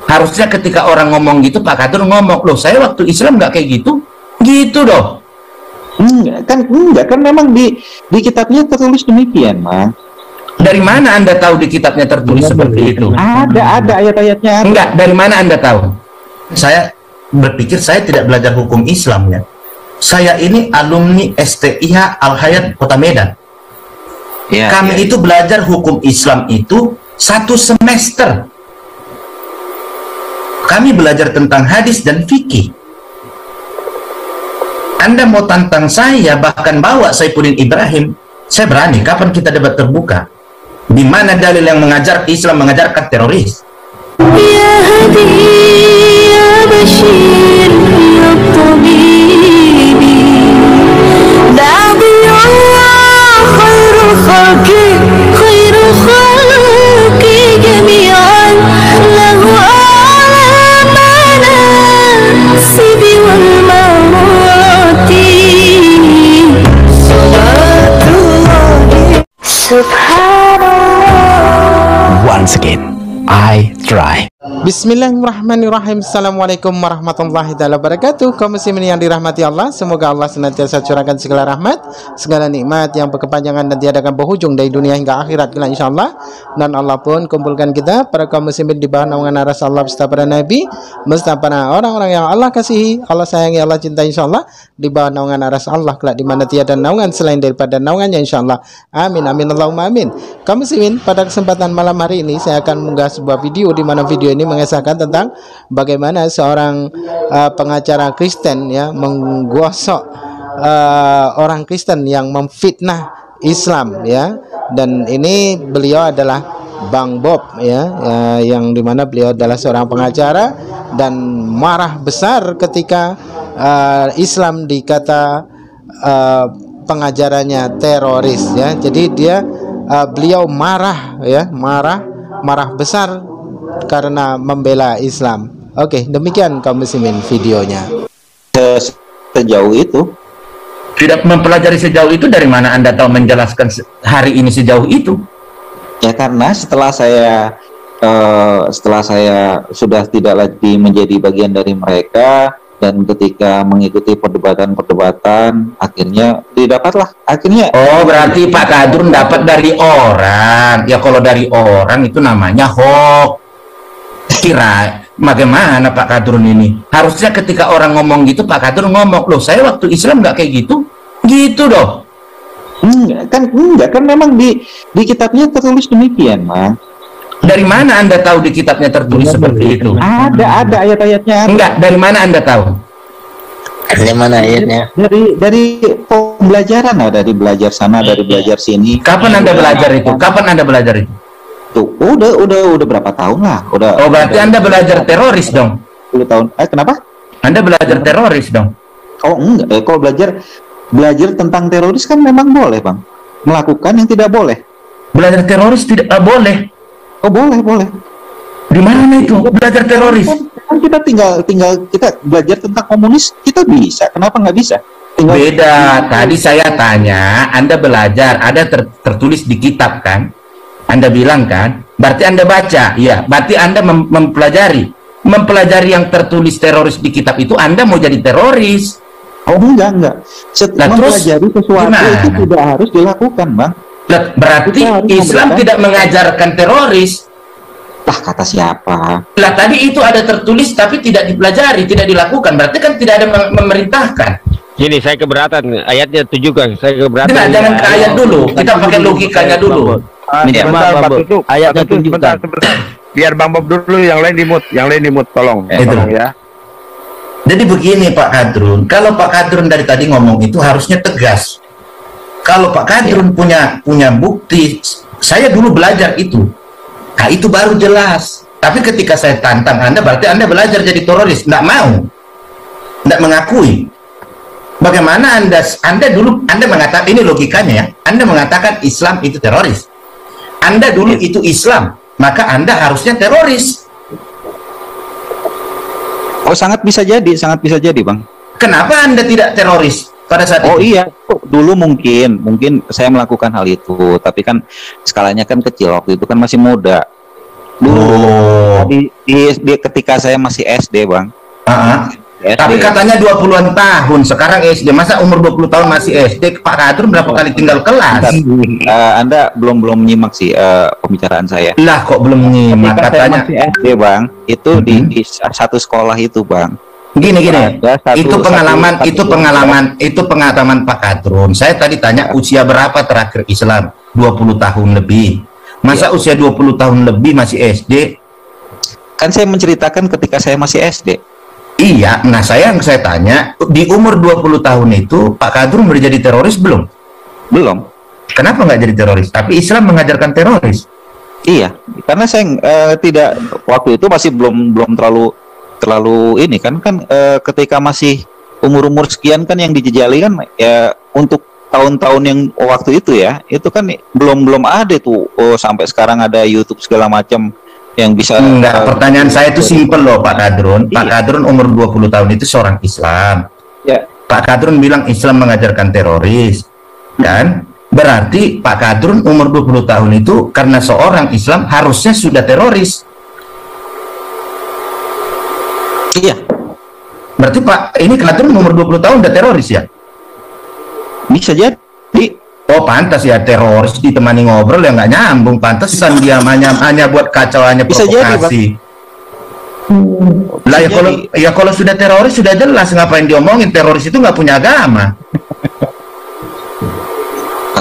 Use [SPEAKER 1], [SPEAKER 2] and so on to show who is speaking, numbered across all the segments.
[SPEAKER 1] Harusnya ketika orang ngomong gitu, Pak Kadur ngomong, loh saya waktu Islam nggak kayak gitu. Gitu dong.
[SPEAKER 2] Enggak kan memang di kitabnya tertulis demikian, Bang.
[SPEAKER 1] Dari mana Anda tahu di kitabnya tertulis seperti itu?
[SPEAKER 2] Ada ayat-ayatnya.
[SPEAKER 1] Enggak, dari mana Anda tahu? Saya berpikir saya tidak belajar hukum Islam ya. Saya ini alumni STIH Al-Hayat Kota Medan. Kami itu belajar hukum Islam itu 1 semester. Kami belajar tentang hadis dan fikih. Anda mau tantang saya, bahkan bawa Saifuddin Ibrahim, saya berani. Kapan kita debat terbuka? Di mana dalil yang mengajar Islam mengajarkan teroris?
[SPEAKER 3] Ya hadi ya bashir ya tabibi da'bi Allah khairu khalqi jami'an lahu a'lamana sibi wal marati subhanallah.
[SPEAKER 4] Once again, I try.
[SPEAKER 5] Bismillahirrahmanirrahim. Assalamualaikum warahmatullahi wabarakatuh. Kaum muslimin yang dirahmati Allah, semoga Allah senantiasa curahkan segala rahmat, segala nikmat yang berkepanjangan dan tiada akan berhujung dari dunia hingga akhirat kelak insyaallah. Dan Allah pun kumpulkan kita para kaum muslimin di bawah naungan aras Allah beserta para nabi, beserta para orang-orang yang Allah kasihi, Allah sayangi, Allah cintai insyaallah, di bawah naungan aras Allah kelak di mana tiada naungan selain daripada naungannya insyaallah. Amin amin Allahumma amin. Kaum muslimin, pada kesempatan malam hari ini saya akan mengunggah sebuah video di mana video ini mengisahkan tentang bagaimana seorang pengacara Kristen ya menggosok orang Kristen yang memfitnah Islam ya. Dan ini beliau adalah Bang Bob ya, yang dimana beliau adalah seorang pengacara dan marah besar ketika Islam dikata pengajarannya teroris ya. Jadi beliau marah ya, marah besar karena membela Islam. Oke, demikian kaum muslimin videonya.
[SPEAKER 2] Sejauh itu
[SPEAKER 1] Tidak mempelajari sejauh itu, dari mana Anda tahu menjelaskan hari ini sejauh itu?
[SPEAKER 2] ya, karena setelah saya sudah tidak lagi menjadi bagian dari mereka, dan ketika mengikuti perdebatan akhirnya didapatlah akhirnya.
[SPEAKER 1] Oh, berarti Pak Kadrun dapat dari orang. Ya kalau dari orang itu namanya hoax. Kira bagaimana Pak Kadrun ini? Harusnya ketika orang ngomong gitu, Pak Kadrun ngomong, loh saya waktu Islam nggak kayak gitu. Gitu dong.
[SPEAKER 2] Enggak kan memang di kitabnya tertulis demikian, Bang.
[SPEAKER 1] Dari mana Anda tahu di kitabnya tertulis seperti itu?
[SPEAKER 2] Ada ayat-ayatnya.
[SPEAKER 1] Enggak, dari mana Anda tahu?
[SPEAKER 4] Dari mana ayatnya?
[SPEAKER 2] Dari pembelajaran, dari belajar sana, dari belajar sini.
[SPEAKER 1] Kapan Anda belajar itu? Kapan Anda belajar itu?
[SPEAKER 2] Tuh, udah berapa tahun lah.
[SPEAKER 1] Oh, berarti Anda belajar teroris dong?
[SPEAKER 2] 10 tahun. Kenapa?
[SPEAKER 1] Anda belajar teroris dong?
[SPEAKER 2] Oh, enggak. Kalau belajar tentang teroris kan memang boleh, Bang. Melakukan yang tidak boleh.
[SPEAKER 1] Belajar teroris tidak boleh.
[SPEAKER 2] Oh, boleh.
[SPEAKER 1] Di mana itu belajar teroris?
[SPEAKER 2] Kan kita tinggal kita belajar tentang komunis, kita bisa. Kenapa nggak bisa?
[SPEAKER 1] Beda. Tadi saya tanya, Anda belajar, ada tertulis di kitab kan? Anda bilang kan? Berarti Anda baca, ya. Berarti Anda mempelajari yang tertulis teroris di kitab itu, Anda mau jadi teroris.
[SPEAKER 2] Oh, enggak. Mempelajari sesuatu
[SPEAKER 1] gimana?
[SPEAKER 2] itu tidak harus dilakukan, Bang.
[SPEAKER 1] Berarti Islam tidak mengajarkan teroris.
[SPEAKER 2] Lah, kata siapa?
[SPEAKER 1] Lah tadi itu ada tertulis tapi tidak dipelajari, tidak dilakukan. Berarti kan tidak ada memerintahkan.
[SPEAKER 6] Gini, saya keberatan. Ayatnya tunjukkan. Saya keberatan.
[SPEAKER 1] Tidak, jangan ke ayat dulu. Kita pakai logikanya dulu.
[SPEAKER 6] Ayatnya tunjukkan.
[SPEAKER 7] Biar Bang Bob dulu, yang lain dimut, tolong. Tolong ya.
[SPEAKER 1] Jadi begini Pak Kadrun, kalau Pak Kadrun dari tadi ngomong itu harusnya tegas. Kalau Pak Kadrun punya bukti, saya dulu belajar itu. Nah, itu baru jelas. Tapi ketika saya tantang Anda, berarti Anda belajar jadi teroris. Nggak mau. Nggak mengakui. Bagaimana Anda mengatakan, ini logikanya ya, Anda mengatakan Islam itu teroris. Anda dulu itu Islam, maka Anda harusnya teroris.
[SPEAKER 2] Oh, sangat bisa jadi, Bang.
[SPEAKER 1] Kenapa Anda tidak teroris pada saat itu?
[SPEAKER 2] Oh iya, dulu mungkin saya melakukan hal itu, tapi kan skalanya kan kecil, waktu itu kan masih muda.
[SPEAKER 1] Oh.
[SPEAKER 2] Di ketika saya masih SD, Bang.
[SPEAKER 1] SD. Tapi katanya 20-an tahun. Sekarang SD. Masa umur 20 tahun masih SD? Pak Kadrun berapa kali tinggal kelas?
[SPEAKER 2] Anda belum nyimak sih pembicaraan saya.
[SPEAKER 1] Lah kok belum nyimak?
[SPEAKER 2] Ketika
[SPEAKER 1] Katanya
[SPEAKER 2] saya masih SD, Bang, itu di satu sekolah itu, Bang.
[SPEAKER 1] Gini.
[SPEAKER 2] Itu
[SPEAKER 1] pengalaman Pak Kadrun. Saya tadi tanya usia berapa terakhir Islam? 20 tahun lebih. Masa usia 20 tahun lebih masih SD?
[SPEAKER 2] Kan saya menceritakan ketika saya masih SD.
[SPEAKER 1] Iya, nah saya tanya, di umur 20 tahun itu Pak Kadrun udah jadi teroris belum?
[SPEAKER 2] Belum.
[SPEAKER 1] Kenapa nggak jadi teroris? Tapi Islam mengajarkan teroris.
[SPEAKER 2] Iya, karena saya tidak, waktu itu masih belum terlalu ini kan ketika masih umur sekian kan yang dijejali kan ya untuk tahun-tahun yang waktu itu ya, itu kan belum ada tuh sampai sekarang ada YouTube segala macam yang bisa.
[SPEAKER 1] Enggak, pertanyaan saya itu simpel loh Pak Kadrun. Pak Kadrun umur 20 tahun itu seorang Islam.
[SPEAKER 2] Ya.
[SPEAKER 1] Pak Kadrun bilang Islam mengajarkan teroris. Kan? Berarti Pak Kadrun umur 20 tahun itu karena seorang Islam harusnya sudah teroris.
[SPEAKER 2] Iya.
[SPEAKER 1] Berarti Pak, ini Kadrun umur 20 tahun udah teroris ya?
[SPEAKER 2] Bisa jadi.
[SPEAKER 1] Oh pantas ya, teroris ditemani ngobrol ya nggak nyambung. Pantesan dia hanya buat kacau, hanya provokasi. Lah ya kalau sudah teroris sudah jelas, ngapain diomongin? Teroris itu nggak punya agama.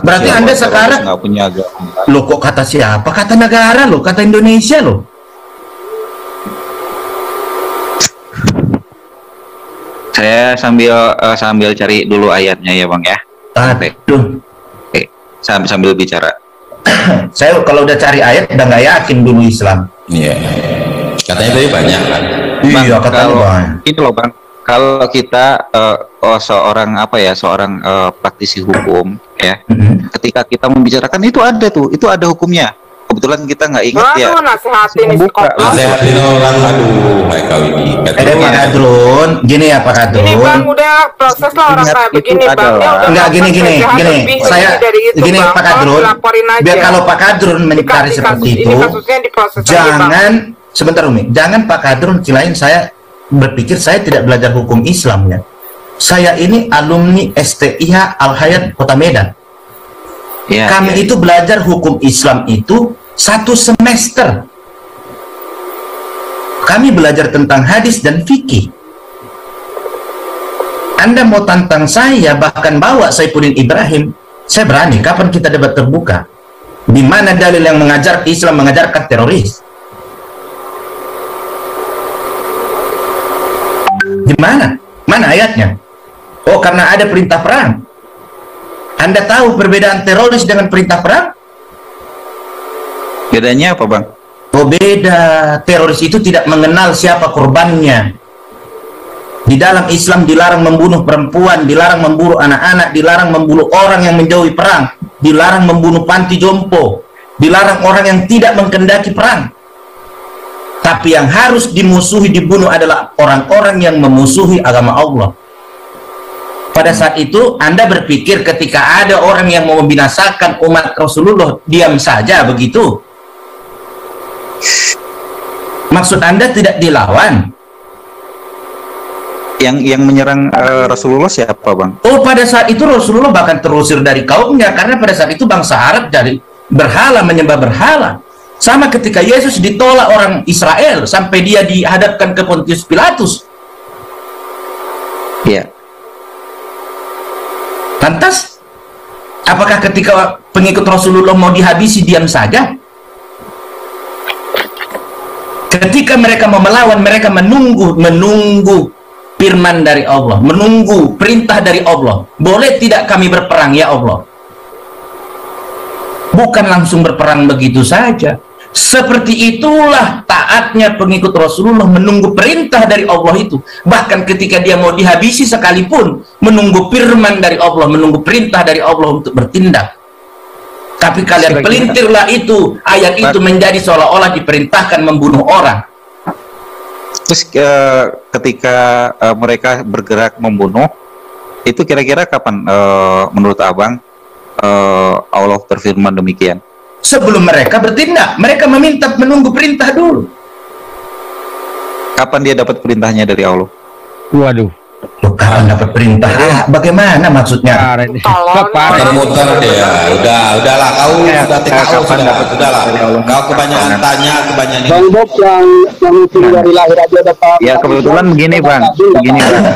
[SPEAKER 1] Berarti Anda sekarang
[SPEAKER 2] nggak punya agama.
[SPEAKER 1] Loh kok kata siapa? Kata negara loh, kata Indonesia loh.
[SPEAKER 2] Saya sambil cari dulu ayatnya ya Bang ya.
[SPEAKER 1] Aduh.
[SPEAKER 2] Sambil bicara.
[SPEAKER 1] Saya kalau udah cari ayat udah nggak yakin dulu Islam.
[SPEAKER 8] Iya. Katanya tadi banyak kan.
[SPEAKER 1] Iya, katanya banyak.
[SPEAKER 2] Itu loh Bang. Kalau kita seorang praktisi hukum ya, ketika kita membicarakan itu ada hukumnya. Kebetulan kita nggak ingat ya.
[SPEAKER 3] Nasihatin
[SPEAKER 8] orang, aduh mereka ini.
[SPEAKER 1] Pak Kadrun, gini ya Pak Kadrun.
[SPEAKER 3] Ini Bang udah proses lah orang kayak begini Bang.
[SPEAKER 1] Enggak gini. Saya gini Pak Kadrun. Biar kalau Pak Kadrun mencari seperti itu, jangan sebentar Umi. Jangan Pak Kadrun kilain saya berpikir saya tidak belajar hukum Islam ya. Saya ini alumni STIH Al Hayat Kota Medan. Kami itu belajar hukum Islam itu 1 semester. Kami belajar tentang hadis dan fikih. Anda mau tantang saya, bahkan bawa Saifuddin Ibrahim, saya berani. Kapan kita debat terbuka? Di mana dalil yang mengajar Islam mengajarkan teroris? Di mana? Mana ayatnya? Oh, karena ada perintah perang. Anda tahu perbedaan teroris dengan perintah perang?
[SPEAKER 2] Bedanya apa Bang?
[SPEAKER 1] Oh beda. Teroris itu tidak mengenal siapa korbannya. Di dalam Islam dilarang membunuh perempuan, dilarang membunuh anak-anak, dilarang membunuh orang yang menjauhi perang, dilarang membunuh panti jompo, dilarang orang yang tidak menghendaki perang. Tapi yang harus dimusuhi, dibunuh adalah orang-orang yang memusuhi agama Allah. Pada saat itu Anda berpikir ketika ada orang yang mau membinasakan umat Rasulullah diam saja begitu? Maksud Anda tidak dilawan?
[SPEAKER 2] Yang menyerang Rasulullah siapa Bang?
[SPEAKER 1] Oh pada saat itu Rasulullah bahkan terusir dari kaumnya karena pada saat itu bangsa Arab dari berhala menyembah berhala. Sama ketika Yesus ditolak orang Israel sampai dia dihadapkan ke Pontius Pilatus.
[SPEAKER 2] Iya.
[SPEAKER 1] Lantas, apakah ketika pengikut Rasulullah mau dihabisi diam saja? Ketika mereka mau melawan, mereka menunggu firman dari Allah, menunggu perintah dari Allah. Boleh tidak kami berperang ya Allah? Bukan langsung berperang begitu saja. Seperti itulah taatnya pengikut Rasulullah menunggu perintah dari Allah itu. Bahkan ketika dia mau dihabisi sekalipun menunggu firman dari Allah, menunggu perintah dari Allah untuk bertindak. Tapi kalian pelintirlah itu, ayat itu menjadi seolah-olah diperintahkan membunuh orang.
[SPEAKER 2] Terus ketika mereka bergerak membunuh, itu kira-kira kapan menurut Abang Allah berfirman demikian?
[SPEAKER 1] sebelum mereka bertindak. Mereka meminta menunggu perintah dulu.
[SPEAKER 2] Kapan dia dapat perintahnya dari Allah?
[SPEAKER 6] Waduh.
[SPEAKER 1] Loh, kapan dapat perintah? Bagaimana maksudnya?
[SPEAKER 8] Muter-muter dia. Udahlah kau sudah tahu udahlah. Kau kebanyakan tanya, kebanyakan ini.
[SPEAKER 9] Bang Bob yang itu dari lahir aja dapat.
[SPEAKER 2] Ya kebetulan begini Bang. Begini Bang.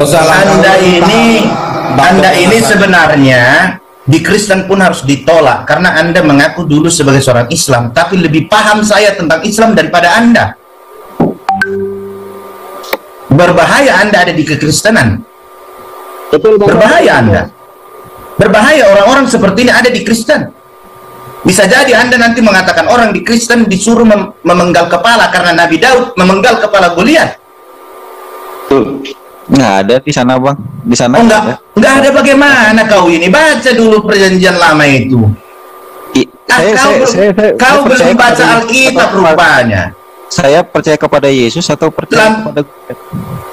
[SPEAKER 1] Anda ini sebenarnya di Kristen pun harus ditolak karena Anda mengaku dulu sebagai seorang Islam, tapi lebih paham saya tentang Islam daripada Anda. Berbahaya Anda ada di kekristenan. Berbahaya Anda. Berbahaya orang-orang seperti ini ada di Kristen. Bisa jadi Anda nanti mengatakan orang di Kristen disuruh memenggal kepala karena Nabi Daud memenggal kepala Goliat.
[SPEAKER 2] Nggak ada di sana Bang. Di sana
[SPEAKER 1] enggak ada. Bagaimana kau ini? Baca dulu perjanjian lama itu. Kau belum baca Alkitab rupanya.
[SPEAKER 2] Saya percaya kepada Yesus atau percaya kepada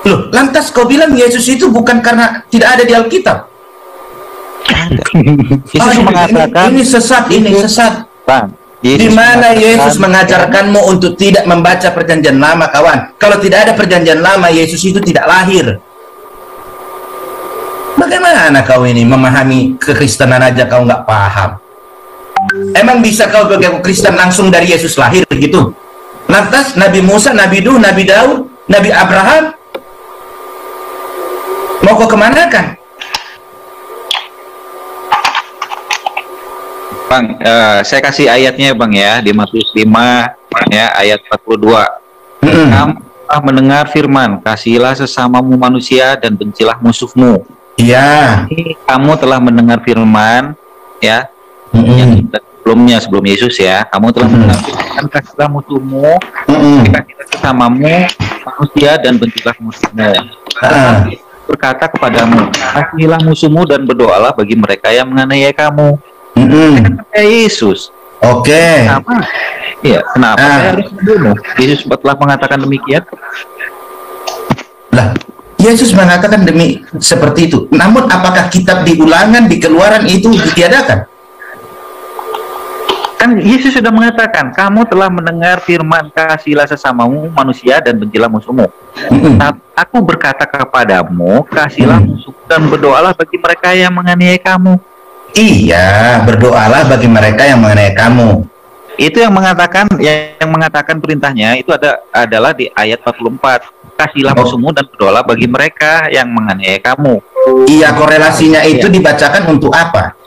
[SPEAKER 1] Loh, lantas kau bilang Yesus itu bukan karena tidak ada di Alkitab?
[SPEAKER 2] Yesus mengatakan
[SPEAKER 1] ini sesat,
[SPEAKER 2] Bang.
[SPEAKER 1] Di mana Yesus mengajarkanmu untuk tidak membaca perjanjian lama, kawan? Kalau tidak ada perjanjian lama, Yesus itu tidak lahir. Bagaimana kau ini memahami kekristenan aja kau nggak paham? Emang bisa kau sebagai Kristen langsung dari Yesus lahir begitu? Lantas Nabi Musa, Nabi Nuh, Nabi Daud, Nabi Abraham mau kau kemanakan?
[SPEAKER 2] Bang, saya kasih ayatnya Bang ya, di Matius 5 ya, ayat 42. Kamu telah mendengar firman, kasihilah sesamamu manusia dan bencilah musuhmu.
[SPEAKER 1] Iya.
[SPEAKER 2] Kamu telah mendengar firman ya, yang sebelum Yesus ya, kamu telah mendengar firman, kasihilah musuhmu, kasihilah sesamamu manusia dan bencilah musuhmu. Berkata kepadamu, kasihilah musuhmu dan berdoalah bagi mereka yang menganiaya kamu. Yesus.
[SPEAKER 1] Oke.
[SPEAKER 2] Kenapa? Iya, kenapa saya harus membunuh? Yesus telah mengatakan demikian.
[SPEAKER 1] Lah, Yesus mengatakan demi seperti itu. Namun apakah kitab di Ulangan, di Keluaran itu ditiadakan?
[SPEAKER 2] Kan Yesus sudah mengatakan, kamu telah mendengar firman, kasihilah sesamamu manusia dan bencilah musuhmu. Aku berkata kepadamu, kasihilah musuh dan berdoalah bagi mereka yang menganiaya kamu.
[SPEAKER 1] Iya, berdoalah bagi mereka yang menganiaya kamu.
[SPEAKER 2] Itu yang mengatakan perintahnya itu adalah di ayat 44. Kasihilah musuhmu dan berdoalah bagi mereka yang menganiaya kamu.
[SPEAKER 1] Iya, korelasinya itu dibacakan untuk apa?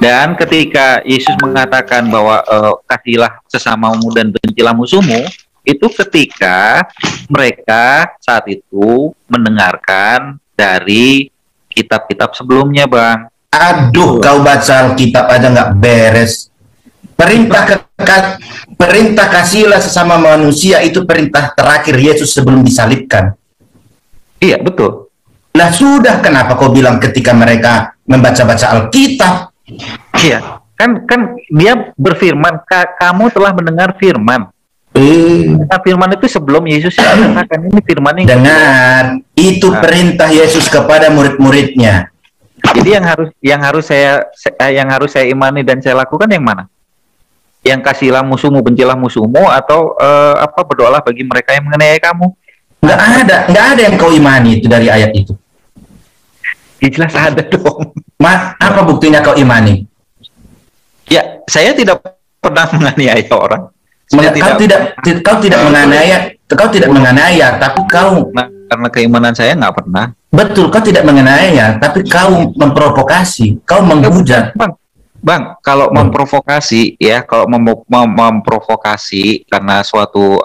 [SPEAKER 2] Dan ketika Yesus mengatakan bahwa kasihilah sesamamu dan bencilah musuhmu, itu ketika mereka saat itu mendengarkan dari kitab-kitab sebelumnya, Bang.
[SPEAKER 1] Aduh, kau baca Alkitab aja nggak beres. Perintah kasihilah sesama manusia itu perintah terakhir Yesus sebelum disalibkan.
[SPEAKER 2] Iya, betul.
[SPEAKER 1] Lah sudah, kenapa kau bilang ketika mereka membaca-baca Alkitab?
[SPEAKER 2] Iya, kan dia berfirman, kamu telah mendengar firman. Nah, firman itu sebelum Yesus katakan, ini firman yang
[SPEAKER 1] dengar. Itu perintah Yesus kepada murid-muridnya.
[SPEAKER 2] Jadi yang harus saya imani dan saya lakukan yang mana? Yang kasihilah musuhmu, bencilah musuhmu, atau berdoalah bagi mereka yang menganiaya kamu?
[SPEAKER 1] Nggak ada yang kau imani itu dari ayat itu.
[SPEAKER 2] Ya, jelas ada dong.
[SPEAKER 1] Apa buktinya kau imani?
[SPEAKER 2] Ya, saya tidak pernah menganiaya orang.
[SPEAKER 1] Kau tidak menganiaya, tapi kau
[SPEAKER 2] karena keimanan saya nggak pernah.
[SPEAKER 1] Betul, kau tidak menganiaya, tapi kau memprovokasi, kau menghujat.
[SPEAKER 2] Bang, kalau memprovokasi ya, kalau memprovokasi karena suatu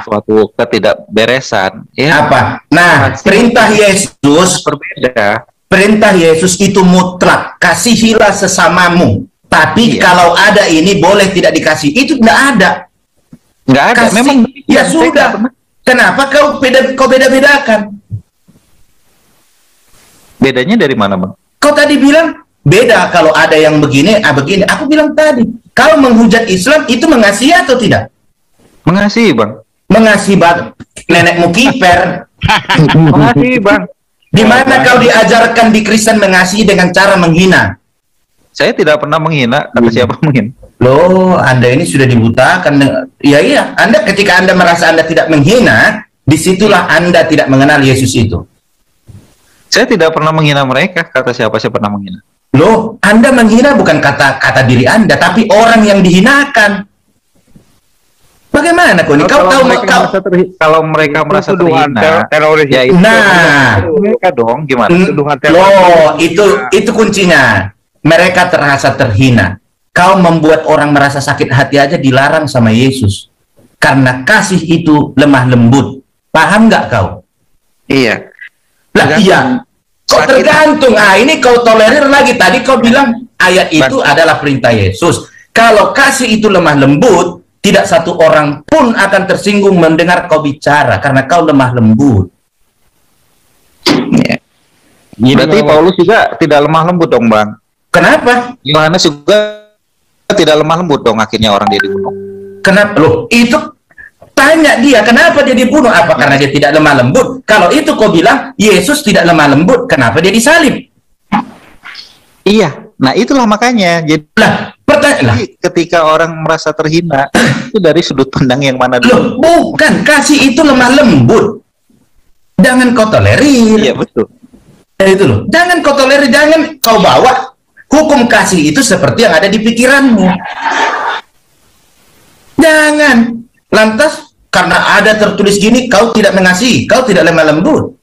[SPEAKER 2] suatu ketidakberesan, ya.
[SPEAKER 1] Apa? Nah, perintah Yesus
[SPEAKER 2] berbeda.
[SPEAKER 1] Perintah Yesus itu mutlak, kasihilah sesamamu. Tapi kalau ada ini boleh tidak dikasih, itu tidak ada.
[SPEAKER 2] Nggak ada. Memang
[SPEAKER 1] ya sudah. Kenapa kau beda-bedakan?
[SPEAKER 2] Bedanya dari mana, Bang?
[SPEAKER 1] Kau tadi bilang beda kalau ada yang begini, begini. Aku bilang tadi, kalau menghujat Islam itu mengasihi atau tidak?
[SPEAKER 2] Mengasihi, Bang.
[SPEAKER 1] Mengasihi nenekmu kiper.
[SPEAKER 2] Mengasihi, Bang.
[SPEAKER 1] Di mana kau diajarkan di Kristen mengasihi dengan cara menghina?
[SPEAKER 2] Saya tidak pernah menghina. Kata siapa menghina?
[SPEAKER 1] Loh, Anda ini sudah dibutakan. Iya, Anda ketika Anda merasa Anda tidak menghina, disitulah Anda tidak mengenal Yesus itu.
[SPEAKER 2] Saya tidak pernah menghina mereka, kata siapa saya pernah menghina.
[SPEAKER 1] Loh, Anda menghina bukan kata diri Anda, tapi orang yang dihinakan. Bagaimana kau ini?
[SPEAKER 2] Kalau mereka merasa terhina,
[SPEAKER 7] teroris.
[SPEAKER 2] Ya itu mereka dong, gimana?
[SPEAKER 1] Loh, itu kuncinya. Mereka terasa terhina. Kau membuat orang merasa sakit hati aja dilarang sama Yesus. Karena kasih itu lemah lembut. Paham nggak kau?
[SPEAKER 2] Iya.
[SPEAKER 1] Lah iya. Kau tergantung. Ini kau tolerir lagi. Tadi kau bilang ayat itu adalah perintah Yesus. Kalau kasih itu lemah lembut, tidak satu orang pun akan tersinggung mendengar kau bicara karena kau lemah lembut.
[SPEAKER 2] Ya. Berarti Paulus juga tidak lemah lembut dong, Bang.
[SPEAKER 1] Kenapa?
[SPEAKER 2] Yohanes juga tidak lemah lembut dong, akhirnya orang dia dibunuh.
[SPEAKER 1] Kenapa? Loh, itu tanya dia, kenapa dia dibunuh? Apa karena dia tidak lemah lembut? Kalau itu kau bilang Yesus tidak lemah lembut, kenapa dia disalib?
[SPEAKER 2] Iya, nah itulah makanya. Jadi ketika orang merasa terhina, itu dari sudut pandang yang mana dulu?
[SPEAKER 1] Loh, bukan, kasih itu lemah lembut. Jangan kau tolerir.
[SPEAKER 2] Iya, betul.
[SPEAKER 1] Itu loh. Jangan kau tolerir, jangan kau bawa hukum kasih itu seperti yang ada di pikiranmu. Jangan. Lantas karena ada tertulis gini, kau tidak mengasihi, kau tidak lemah lembut.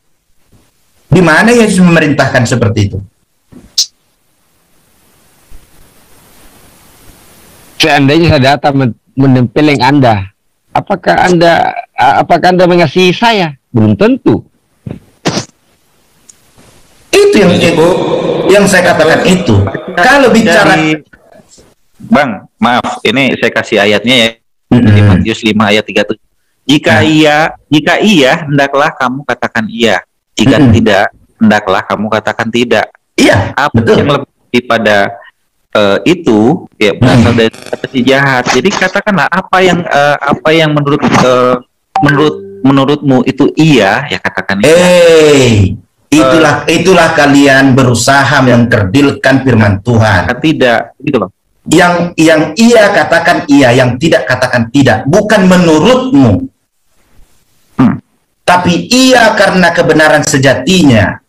[SPEAKER 1] Di mana Yesus memerintahkan seperti itu?
[SPEAKER 6] Seandainya saya datang menempeleng Anda, apakah Anda mengasihi saya? Belum tentu.
[SPEAKER 1] Itu yang saya katakan itu. Kalau bicara
[SPEAKER 2] Bang, maaf, ini saya kasih ayatnya ya. Di Matius 5 ayat 37. Jika iya, hendaklah kamu katakan iya. Jika tidak, hendaklah kamu katakan tidak.
[SPEAKER 1] Iya,
[SPEAKER 2] apa
[SPEAKER 1] betul.
[SPEAKER 2] Yang lebih pada itu ya berasal dari kata si jahat. Jadi katakanlah apa yang menurutmu itu iya, ya katakan iya.
[SPEAKER 1] Itulah kalian berusaha mengkerdilkan firman Tuhan.
[SPEAKER 2] Tidak, gitu loh.
[SPEAKER 1] Yang iya katakan iya, yang tidak katakan tidak. Bukan menurutmu, tapi iya karena kebenaran sejatinya.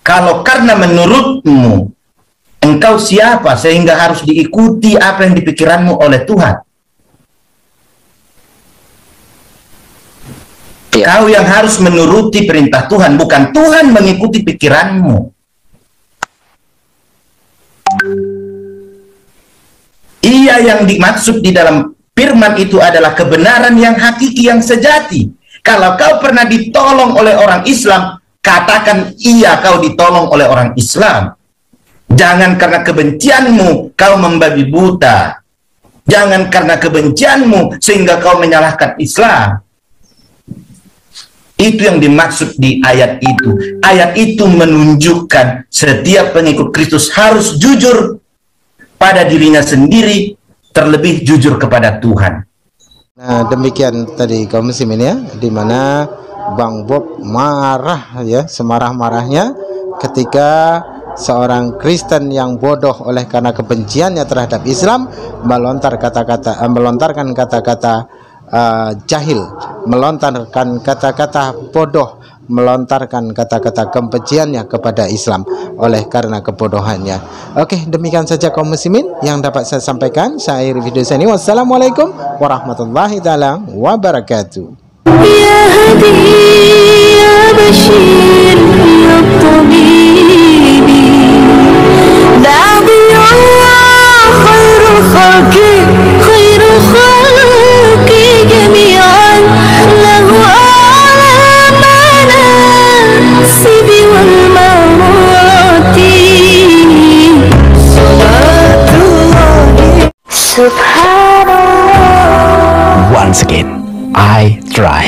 [SPEAKER 1] Kalau karena menurutmu, engkau siapa sehingga harus diikuti apa yang dipikiranmu oleh Tuhan? Kau yang harus menuruti perintah Tuhan, bukan Tuhan mengikuti pikiranmu. Iya, yang dimaksud di dalam firman itu adalah kebenaran yang hakiki, yang sejati. Kalau kau pernah ditolong oleh orang Islam, katakan iya kau ditolong oleh orang Islam. Jangan karena kebencianmu kau membabi buta. Jangan karena kebencianmu sehingga kau menyalahkan Islam. Itu yang dimaksud di ayat itu. Ayat itu menunjukkan setiap pengikut Kristus harus jujur pada dirinya sendiri, terlebih jujur kepada Tuhan.
[SPEAKER 5] Nah, demikian tadi kaum muslimin ya, di mana Bang Bob marah ya, semarah-marahnya ketika seorang Kristen yang bodoh oleh karena kebenciannya terhadap Islam melontarkan kata-kata jahil, melontarkan kata-kata bodoh, melontarkan kata-kata kebenciannya kepada Islam oleh karena kebodohannya. Oke, demikian saja kaum muslimin yang dapat saya sampaikan. Saya akhiri video saya ini. Wassalamualaikum warahmatullahi taala wabarakatuh. Ya hadi ya bashir ya tabibi da'bi Allah khairul khalqi khairul khalqi jami'an lahu alamana sibi wal marati salatullah subhanallah. Once again I try.